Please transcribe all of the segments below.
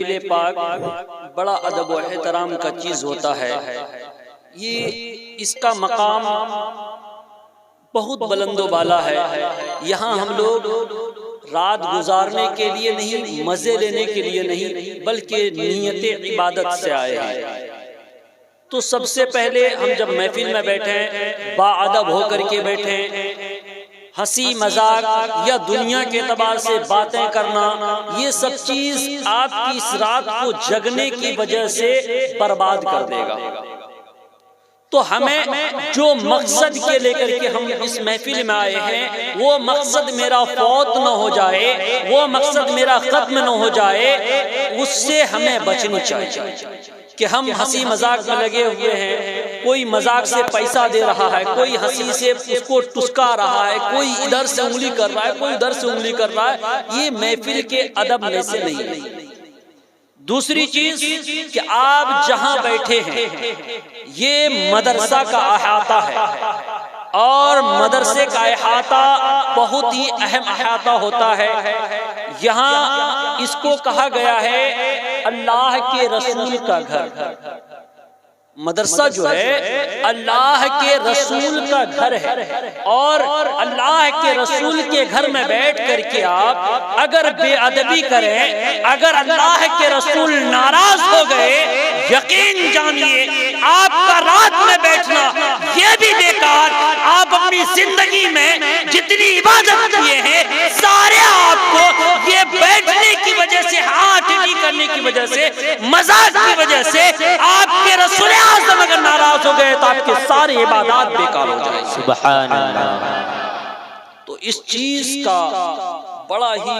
محفل پاک بڑا ادب و احترام کا چیز ہوتا ہے. یہ اس کا مقام بہت بلند و بالا ہے. یہاں ہم لوگ رات گزارنے کے لیے نہیں، مزے لینے کے لیے نہیں، بلکہ نیت عبادت سے آئے ہیں. تو سب سے پہلے ہم جب محفل میں بیٹھے با ادب ہو کر کے بیٹھے، ہنسی مذاق یا دنیا کے اعتبار سے باتیں کرنا، یہ سب چیز آپ کی اس رات کو جگنے کی وجہ سے برباد کر دے گا. تو ہمیں جو مقصد کے لے کر کے ہم اس محفل میں آئے ہیں، وہ مقصد میرا فوت نہ ہو جائے، وہ مقصد میرا ختم نہ ہو جائے، اس سے ہمیں بچنی چاہیے. کہ ہم ہنسی مذاق میں لگے ہوئے ہیں، کوئی مذاق سے پیسہ دے رہا ہے، کوئی ہنسی سے اس کو ٹسکا رہا ہے، کوئی ادھر سے انگلی کر رہا ہے، کوئی ادھر سے انگلی کر رہا ہے، یہ محفل کے ادب میں سے نہیں. دوسری چیز کہ آپ جہاں بیٹھے ہیں یہ مدرسہ کا احاطہ ہے، اور مدرسے کا احاطہ بہت ہی اہم احاطہ ہوتا ہے. یہاں اس کو کہا گیا ہے اللہ کے رسول کا گھر. مدرسہ جو ہے اللہ کے رسول کا گھر ہے، اور اللہ کے رسول کے گھر میں بیٹھ کر کے آپ اگر بے ادبی کریں، اگر اللہ کے رسول ناراض ہو گئے، یقین جانیے آپ کا رات میں بیٹھنا یہ بھی بیکار. آپ اپنی زندگی میں جتنی عبادت کیے ہیں سارے آپ کو یہ بیٹھنے کی وجہ سے، ہاتھ ٹھیک کرنے کی وجہ سے، مذاق کی وجہ سے، آپ کے رسول اعظم اگر ناراض ہو گئے تو آپ کے سارے عبادات بیکار ہو جائیں. سبحان اللہ. تو اس چیز کا بڑا ہی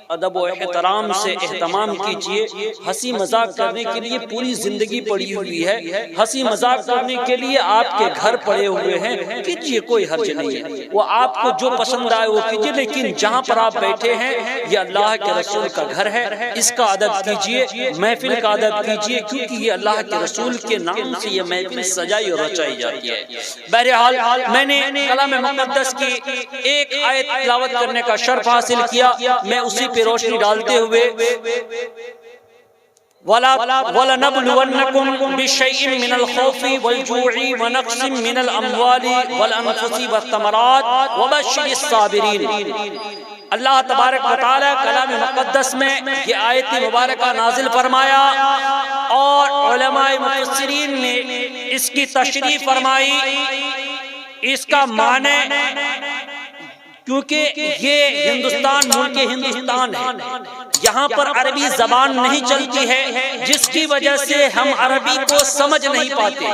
ادب و احترام سے اہتمام کیجئے. ہنسی مذاق کرنے کے لیے پوری زندگی پڑی ہوئی ہے، ہنسی مذاق کرنے کے لیے آپ کے گھر پڑے ہوئے ہیں، کیجئے، کوئی حرج نہیں ہے. وہ آپ کو جو پسند آئے وہ کیجئے، لیکن جہاں پر آپ بیٹھے ہیں یہ اللہ کے رسول کا گھر ہے، اس کا ادب کیجئے، محفل کا ادب کیجئے، کیونکہ یہ اللہ کے رسول کے نام سے یہ محفل سجائی اور رچائی جاتی ہے. بہرحال میں نے کلام مقدس کی ایک آیت تلاوت کرنے کا شرف حاصل کیا. میں اسی پہ روشنی ڈالتے ہوئے وَلَنَبْلُوَنَّكُمْ بِشَيْءٍ مِّنَ الْخَوْفِ وَالْجُوعِ وَنَقْصٍ مِّنَ الْأَمْوَالِ وَالْأَنفُسِ وَالثَّمَرَاتِ وَبَشِّرِ الصَّابِرِينَ. اللہ تبارک و تعالی کلام مقدس میں یہ آیت مبارکہ نازل فرمایا، اور علماء مفسرین نے اس کی تشریح فرمائی. اس کا معنی، کیونکہ یہ ہندوستان ملک ہندوستان ہے، یہاں پر عربی زبان نہیں چلتی ہے، جس کی وجہ سے ہم عربی کو سمجھ نہیں پاتے.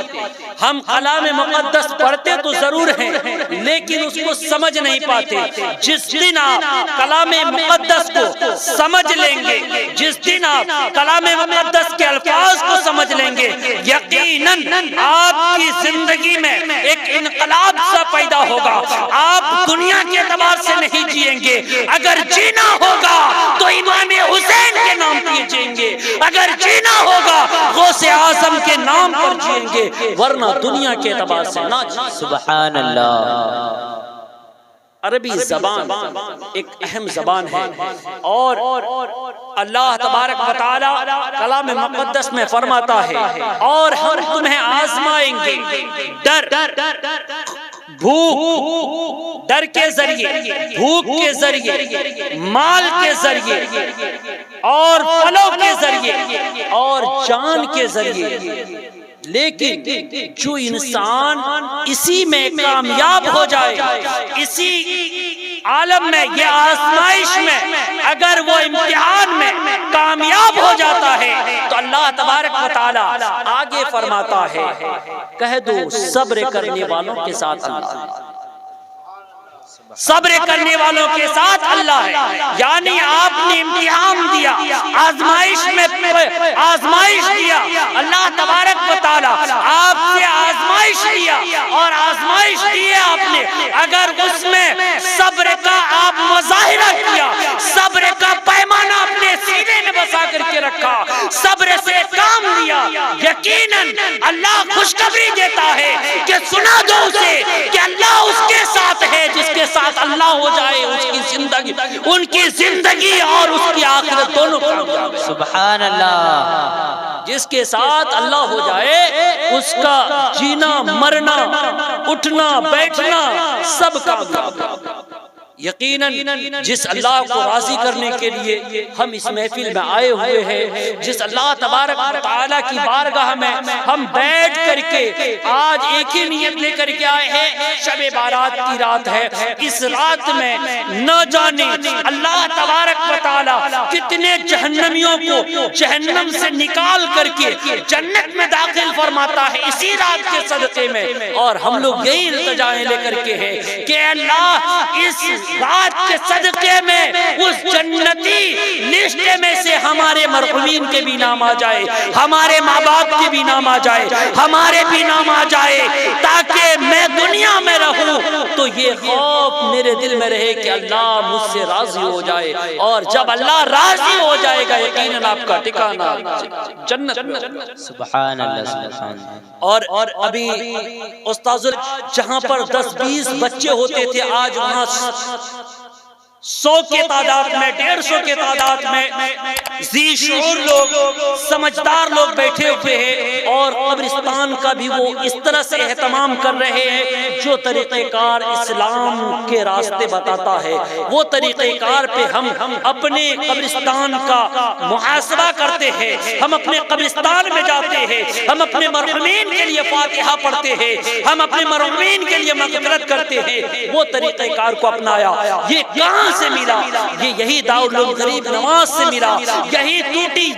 ہم کلام مقدس پڑھتے تو ضرور ہیں لیکن اس کو سمجھ نہیں پاتے. جس دن آپ کلام مقدس کو سمجھ لیں گے، جس دن آپ کلام مقدس کے الفاظ کو سمجھ لیں گے، یقیناً آپ کی زندگی میں ایک انقلاب سا پیدا ہوگا. آپ دنیا کے اعتبار سے نہیں جئیں گے. اگر جینا ہوگا تو امام حسین کے نام پر جئیں گے، اگر جینا ہوگا غوث اعظم کے نام پر جئیں گے، ورنہ دنیا کے اعتبار سے نہ جئیں. سبحان اللہ. عربی زبان ایک اہم زبان ہے، اور اللہ تبارک و تعالی کلام مقدس میں فرماتا ہے اور ہم تمہیں آزمائیں گے ڈر، بھوک، ڈر کے ذریعے، بھوک کے ذریعے، مال کے ذریعے، اور پھلوں کے ذریعے، اور جان کے ذریعے. لیکن جو انسان اسی میں کامیاب ہو جائے، اسی عالم میں، یہ آزمائش میں اگر وہ امتحان میں کامیاب ہو جاتا ہے تو اللہ تبارک و تعالی آگے فرماتا ہے، کہہ دو صبر کرنے والوں کے ساتھ اللہ ہے. صبر کرنے والوں کے ساتھ اللہ ہے. یعنی آپ نے امتحان دیا، آزمائش میں آزمائش دیا، اللہ تبارک و تعالی آپ سے آزمائش لیا، اور آزمائش دیے آپ نے، اگر اس میں صبر کا آپ مظاہرہ کیا، صبر کا پیمانہ اپنے سینے میں بسا کر کے رکھا، صبر سے کام لیا، یقیناً اللہ خوشخبری دیتا ہے کہ سنا دو اسے کہ اللہ اس کے ساتھ ہے جس کے ساتھ اللہ ہو جائے اس کی زندگی، ان کی زندگی اور اس کی آخرت دونوں کامیاب ہے۔ سبحان اللہ۔ جس کے ساتھ اللہ ہو جائے اس کا جینا مرنا اٹھنا بیٹھنا سب کامیاب ہے۔ یقیناً جس اللہ کو راضی کرنے کے لیے ہم اس محفل میں آئے ہوئے ہیں، جس اللہ تبارک و تعالیٰ کی بارگاہ میں ہم بیٹھ کر کے آج ایک ہی نیت لے کر کے آئے ہیں، شب بارات کی رات ہے۔ اس رات میں نہ جانے اللہ تبارک و تعالیٰ کتنے جہنمیوں کو جہنم سے نکال کر کے جنت میں داخل فرماتا ہے اسی رات کے صدقے میں، اور ہم لوگ یہی التجائیں لے کر کے ہیں کہ اللہ اس رات کے صدقے میں اس جنتی لسٹ میں سے ہمارے مرحومین کے بھی نام آ جائے، ہمارے ماں باپ کے بھی نام آ جائے، ہمارے بھی نام آ جائے، تاکہ میں دنیا میں رہوں تو یہ خوف میرے دل میں رہے کہ اللہ مجھ سے راضی ہو جائے، اور جب اللہ راضی ہو جائے گا یقیناً آپ کا ٹھکانہ جنت۔ سبحان اللہ سبحان اللہ۔ اور ابھی استاذ جہاں پر 10-20 بچے ہوتے تھے آج وہاں 100 کے تعداد میں 150 کے تعداد میں ذی شعور لوگ سمجھدار لوگ بیٹھے ہوئے ہیں، اور قبرستان کا بھی وہ اس طرح سے اہتمام کر رہے ہیں جو طریقہ کار اسلام کے راستے بتاتا ہے، وہ طریقہ کار پہ ہم اپنے قبرستان کا محاسبہ کرتے ہیں، ہم اپنے قبرستان میں جاتے ہیں، ہم اپنے مرحومین کے لیے فاتحہ پڑھتے ہیں، ہم اپنے مرحومین کے لیے مغفرت کرتے ہیں۔ وہ طریقہ کار کو اپنایا، یہ کہاں سے ملا؟ یہ یہی دارالعلوم غریب نواز سے ملا، یہی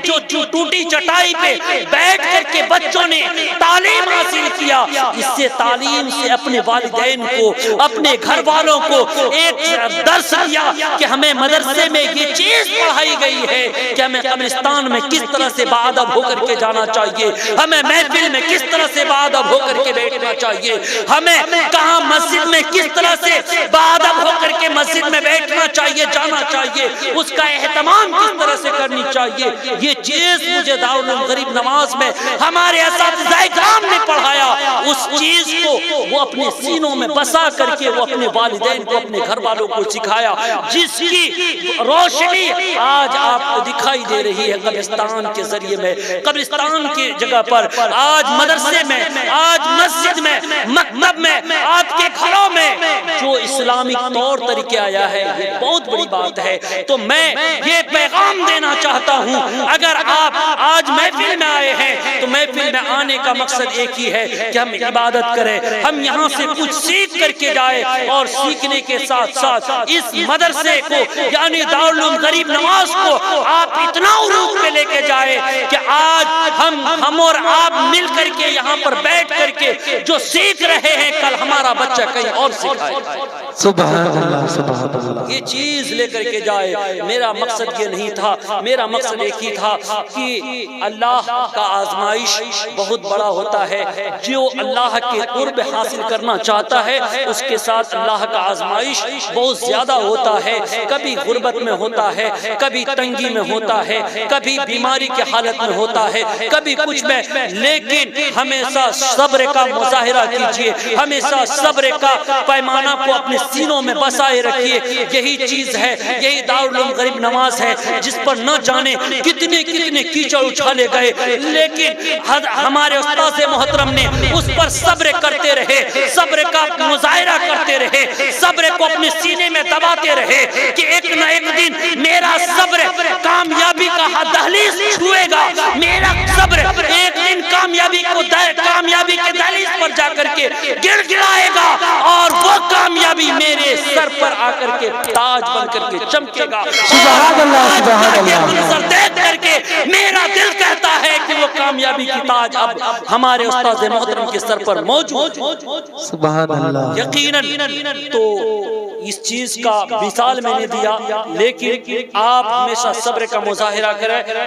ٹوٹی چٹائی پہ بیٹھ کر کے بچوں نے تعلیم حاصل کیا۔ اس سے تعلیم سے اپنے والدین کو اپنے گھر والوں کو ایک درس دیا کہ ہمیں مدرسے میں یہ چیز پڑھائی گئی ہے کہ ہمیں قبرستان میں کس طرح سے باادب ہو کر کے جانا چاہیے، ہمیں محفل میں کس طرح سے باادب ہو کر کے بیٹھنا چاہیے، ہمیں کہاں مسجد میں کس طرح سے باادب ہو کر کے مسجد میں بیٹھنا چاہیے جانا چاہیے، اس کا اہتمام کس طرح سے کرنی چاہیے۔ یہ چیز مجھے دارالعلوم غریب نواز میں ہمارے اساتذہ کرام نے پڑھایا، اس چیز کو وہ اپنے سینوں میں بسا کر کے وہ اپنے والدین کو اپنے گھر والوں کو سکھایا، جس کی روشنی آج آپ کو دکھائی دے رہی ہے قبرستان کے ذریعے میں، قبرستان کی جگہ پر آج مدرسے میں، آج مسجد میں، مکتب میں، آپ کے گھروں میں جو اسلامی طور طریقے آیا ہے یہ بہت بڑی بات ہے۔ تو میں یہ پیغام دینا چاہتا ہوں، اگر آپ آج محفل میں آئے ہیں تو محفل میں آنے کا مقصد ایک ہی ہے کہ ہم عبادت کریں، ہم یہاں سے کچھ سیکھ کر کے جائیں، اور سیکھنے کے ساتھ ساتھ اس مدرسے کو یعنی دارالعلوم غریب نواز کو آپ اتنا عروج پہ لے کے جائیں کہ آج ہم اور آپ مل کر کے یہاں پر بیٹھ کر کے جو سیکھ رہے ہیں کل ہمارا بچہ کہیں اور سکھائے۔ سبحان اللہ سبحان اللہ۔ یہ چیز لے کر کے جائے۔ میرا مقصد یہ نہیں تھا، میرا مقصد ایک ہی تھا کہ اللہ کا آزمائش بہت بڑا ہوتا ہے، جو اللہ کے قرب حاصل کرنا چاہتا ہے اس کے ساتھ اللہ کا آزمائش بہت زیادہ ہوتا ہے، کبھی غربت میں ہوتا ہے، کبھی تنگی میں ہوتا ہے، کبھی بیماری کی حالت میں ہوتا ہے، کبھی کچھ میں، لیکن ہمیشہ صبر کا مظاہرہ کیجئے، ہمیشہ صبر کا پیمانہ کو اپنے سینوں میں بسائے رکھیے۔ یہی چیز ہے، یہی دارالعلوم غریب نواز ہے جس پر نہ جانے کتنے کیچڑ اچھالے گئے، لیکن ہمارے استاد محترم نے اس پر صبر کرتے رہے، صبر کا مظاہرہ کرتے رہے، صبر کو اپنے سینے میں دباتے رہے کہ ایک نہ ایک دن میرا صبر کامیابی کا دہلیز چھوئے گا، میرا صبر ایک دن کامیابی کے دہلیز پر جا کر کے گر گرائے گا، اور وہ کامیابی میرے سر پر آ کر کے تاج بن کر کے چمکے گا۔ سبحان اللہ سبحان اللہ۔ منظر دیکھ کر کے میرا دل کہتا ہے کہ وہ کامیابی کی تاج اب ہمارے استاد محترم کے سر پر موجود ہے۔ سبحان اللہ۔ یقیناً تو اس چیز کا مثال میں نے دیا، لیکن آپ ہمیشہ صبر کا مظاہرہ کریں۔